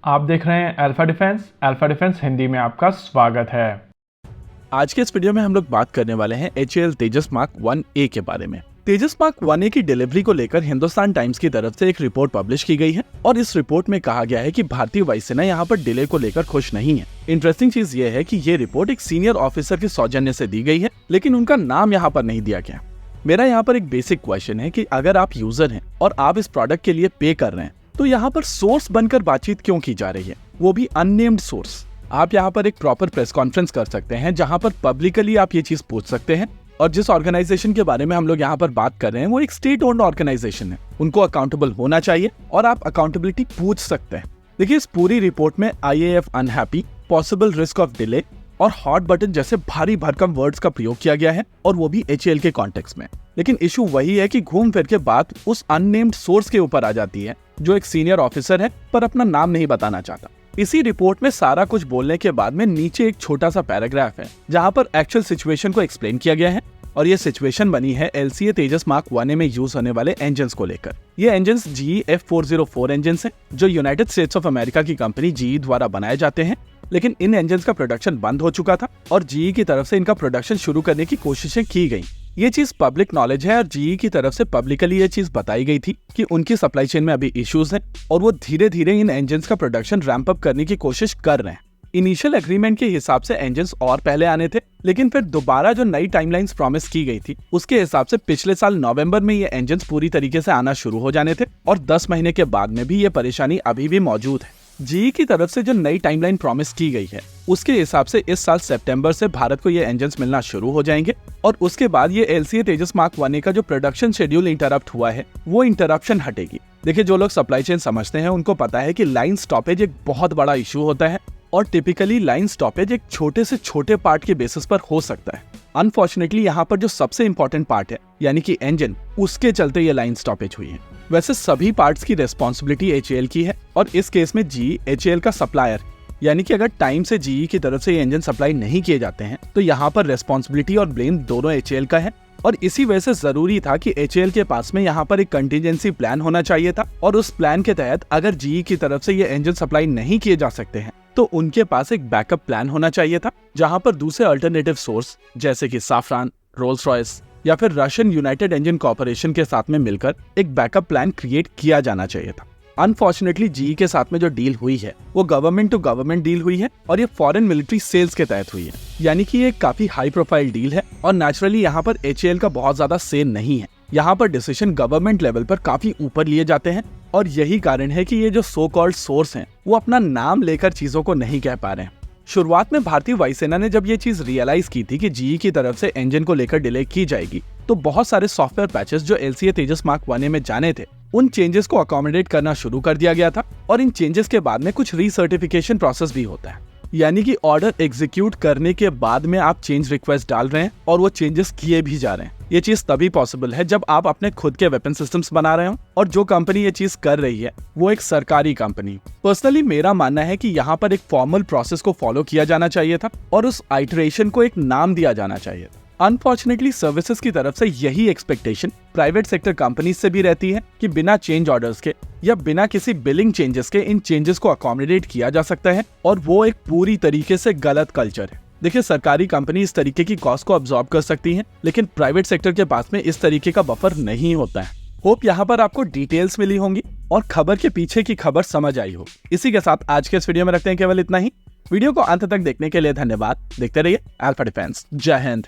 आप देख रहे हैं अल्फा डिफेंस हिंदी में आपका स्वागत है। आज के इस वीडियो में हम लोग बात करने वाले हैं HAL तेजस मार्क 1A के बारे में। तेजस मार्क 1A की डिलीवरी को लेकर हिंदुस्तान टाइम्स की तरफ से एक रिपोर्ट पब्लिश की गई है और इस रिपोर्ट में कहा गया है कि भारतीय वायुसेना यहाँ पर डिले को लेकर खुश नहीं है। इंटरेस्टिंग चीज ये है कि ये रिपोर्ट एक सीनियर ऑफिसर के सौजन्य से दी गई है, लेकिन उनका नाम यहाँ पर नहीं दिया गया। मेरा यहाँ पर एक बेसिक क्वेश्चन है कि अगर आप यूजर हैं और आप इस प्रोडक्ट के लिए पे कर रहे हैं तो यहाँ पर सोर्स बनकर बातचीत क्यों की जा रही है, वो भी अननेम्ड सोर्स। आप यहाँ पर एक प्रॉपर प्रेस कॉन्फ्रेंस कर सकते हैं जहाँ पर पब्लिकली आप ये चीज पूछ सकते हैं। और जिस ऑर्गेनाइजेशन के बारे में हम लोग यहाँ पर बात कर रहे हैं वो एक स्टेट ओन्ड ऑर्गेनाइजेशन है, उनको अकाउंटेबल होना चाहिए और आप अकाउंटेबिलिटी पूछ सकते हैं। देखिए, इस पूरी रिपोर्ट में IAF unhappy, possible risk of delay और हॉट बटन जैसे भारी भरकम वर्ड्स का प्रयोग किया गया है, और वो भी HAL के कॉन्टेक्स्ट में। लेकिन इशू वही है कि घूम फिर के बात उस अननेम्ड सोर्स के ऊपर आ जाती है जो एक सीनियर ऑफिसर है पर अपना नाम नहीं बताना चाहता। इसी रिपोर्ट में सारा कुछ बोलने के बाद में नीचे एक छोटा सा पैराग्राफ है जहां पर एक्चुअल सिचुएशन को एक्सप्लेन किया गया है, और ये सिचुएशन बनी है LCA तेजस मार्क 1A में यूज होने वाले इंजन्स को लेकर। ये इंजन्स GE F404 इंजन्स हैं जो यूनाइटेड स्टेट्स ऑफ अमेरिका की कंपनी GE द्वारा बनाए जाते हैं। लेकिन इन इंजन्स का प्रोडक्शन बंद हो चुका था और GE की तरफ से इनका प्रोडक्शन शुरू करने की कोशिशें की गई। ये चीज पब्लिक नॉलेज है और GE की तरफ से पब्लिकली ये चीज बताई गई थी कि उनकी सप्लाई चेन में अभी इश्यूज हैं और वो धीरे धीरे इन इंजन्स का प्रोडक्शन रैंप अप करने की कोशिश कर रहे हैं। इनिशियल एग्रीमेंट के हिसाब से इंजन्स और पहले आने थे, लेकिन फिर दोबारा जो नई टाइमलाइंस प्रॉमिस की गई थी उसके हिसाब से पिछले साल नवंबर में ये इंजन्स पूरी तरीके से आना शुरू हो जाने थे, और 10 महीने के बाद में भी ये परेशानी अभी भी मौजूद है। GE की तरफ से जो नई टाइमलाइन प्रॉमिस की गई है उसके हिसाब से इस साल सितंबर से भारत को ये इंजन्स मिलना शुरू हो जाएंगे, और उसके बाद ये LCA तेजस मार्क 1A का जो प्रोडक्शन शेड्यूल इंटरप्ट हुआ है वो इंटरप्शन हटेगी। देखिए, जो लोग सप्लाई चेन समझते हैं उनको पता है कि लाइन स्टॉपेज एक बहुत बड़ा इशू होता है, और टिपिकली लाइन स्टॉपेज एक छोटे से छोटे पार्ट के बेसिस पर हो सकता है। अनफॉर्चुनेटली यहाँ पर जो सबसे इंपॉर्टेंट पार्ट है यानी कि इंजन, उसके चलते ये लाइन स्टॉपेज हुई है। वैसे सभी पार्ट्स की रेस्पॉन्सिबिलिटी HAL की है, और इस केस में GE HAL का सप्लायर, यानी कि अगर टाइम से GE की तरफ से ये इंजन सप्लाई नहीं किए जाते हैं तो यहाँ पर रेस्पॉन्सिबिलिटी और ब्लेम दोनों HAL का है। और इसी वजह से जरूरी था कि HAL के पास में यहाँ पर एक कंटीजेंसी प्लान होना चाहिए था, और उस प्लान के तहत अगर GE की तरफ से ये इंजन सप्लाई नहीं किए जा सकते हैं तो उनके पास एक बैकअप प्लान होना चाहिए था जहां पर दूसरे अल्टरनेटिव सोर्स जैसे कि साफ्रान, रोल्स रॉयस या फिर रशियन यूनाइटेड इंजन कॉर्पोरेशन के साथ में मिलकर एक बैकअप प्लान क्रिएट किया जाना चाहिए था। अनफॉर्चुनेटली GE के साथ में जो डील हुई है वो गवर्नमेंट टू गवर्नमेंट डील हुई है, और ये फॉरेन मिलिट्री सेल्स के तहत हुई है, यानी कि ये काफी हाई प्रोफाइल डील है, और नेचुरली यहाँ पर HAL का बहुत ज्यादा से नहीं है। यहाँ पर डिसीजन गवर्नमेंट लेवल पर काफी ऊपर लिए जाते हैं, और यही कारण है कि ये जो सो कॉल्ड सोर्स हैं वो अपना नाम लेकर चीजों को नहीं कह पा रहे हैं। शुरुआत में भारतीय वायुसेना ने जब ये चीज रियलाइज की थी कि GE की तरफ से इंजन को लेकर डिले की जाएगी तो बहुत सारे सॉफ्टवेयर पैचेस जो LCA तेजस मार्क 1A में जाने थे उन चेंजेस को अकोमोडेट करना शुरू कर दिया गया था, और इन चेंजेस के बाद में कुछ रीसर्टिफिकेशन प्रोसेस भी होता है, यानी कि ऑर्डर एग्जीक्यूट करने के बाद में आप चेंज रिक्वेस्ट डाल रहे हैं और वो चेंजेस किए भी जा रहे हैं। ये चीज तभी पॉसिबल है जब आप अपने खुद के वेपन सिस्टम्स बना रहे हो, और जो कंपनी ये चीज कर रही है वो एक सरकारी कंपनी। पर्सनली मेरा मानना है कि यहाँ पर एक फॉर्मल प्रोसेस को फॉलो किया जाना चाहिए था और उस आइटरेशन को एक नाम दिया जाना चाहिए था। अनफॉर्चुनेटली सर्विसेज की तरफ से यही एक्सपेक्टेशन प्राइवेट सेक्टर कंपनीज से भी रहती है कि बिना चेंज ऑर्डर्स के या बिना किसी बिलिंग चेंजेस के इन चेंजेस को अकोमोडेट किया जा सकता है, और वो एक पूरी तरीके से गलत कल्चर है। देखिए, सरकारी कंपनी इस तरीके की कॉस्ट को अब्सॉर्ब कर सकती है, लेकिन प्राइवेट सेक्टर के पास में इस तरीके का बफर नहीं होता है। होप यहाँ पर आपको डिटेल्स मिली होंगी और खबर के पीछे की खबर समझ आई हो। इसी के साथ आज के इस वीडियो में रखते हैं केवल इतना ही। वीडियो को अंत तक देखने के लिए धन्यवाद। देखते रहिए अल्फा डिफेंस। जय हिंद।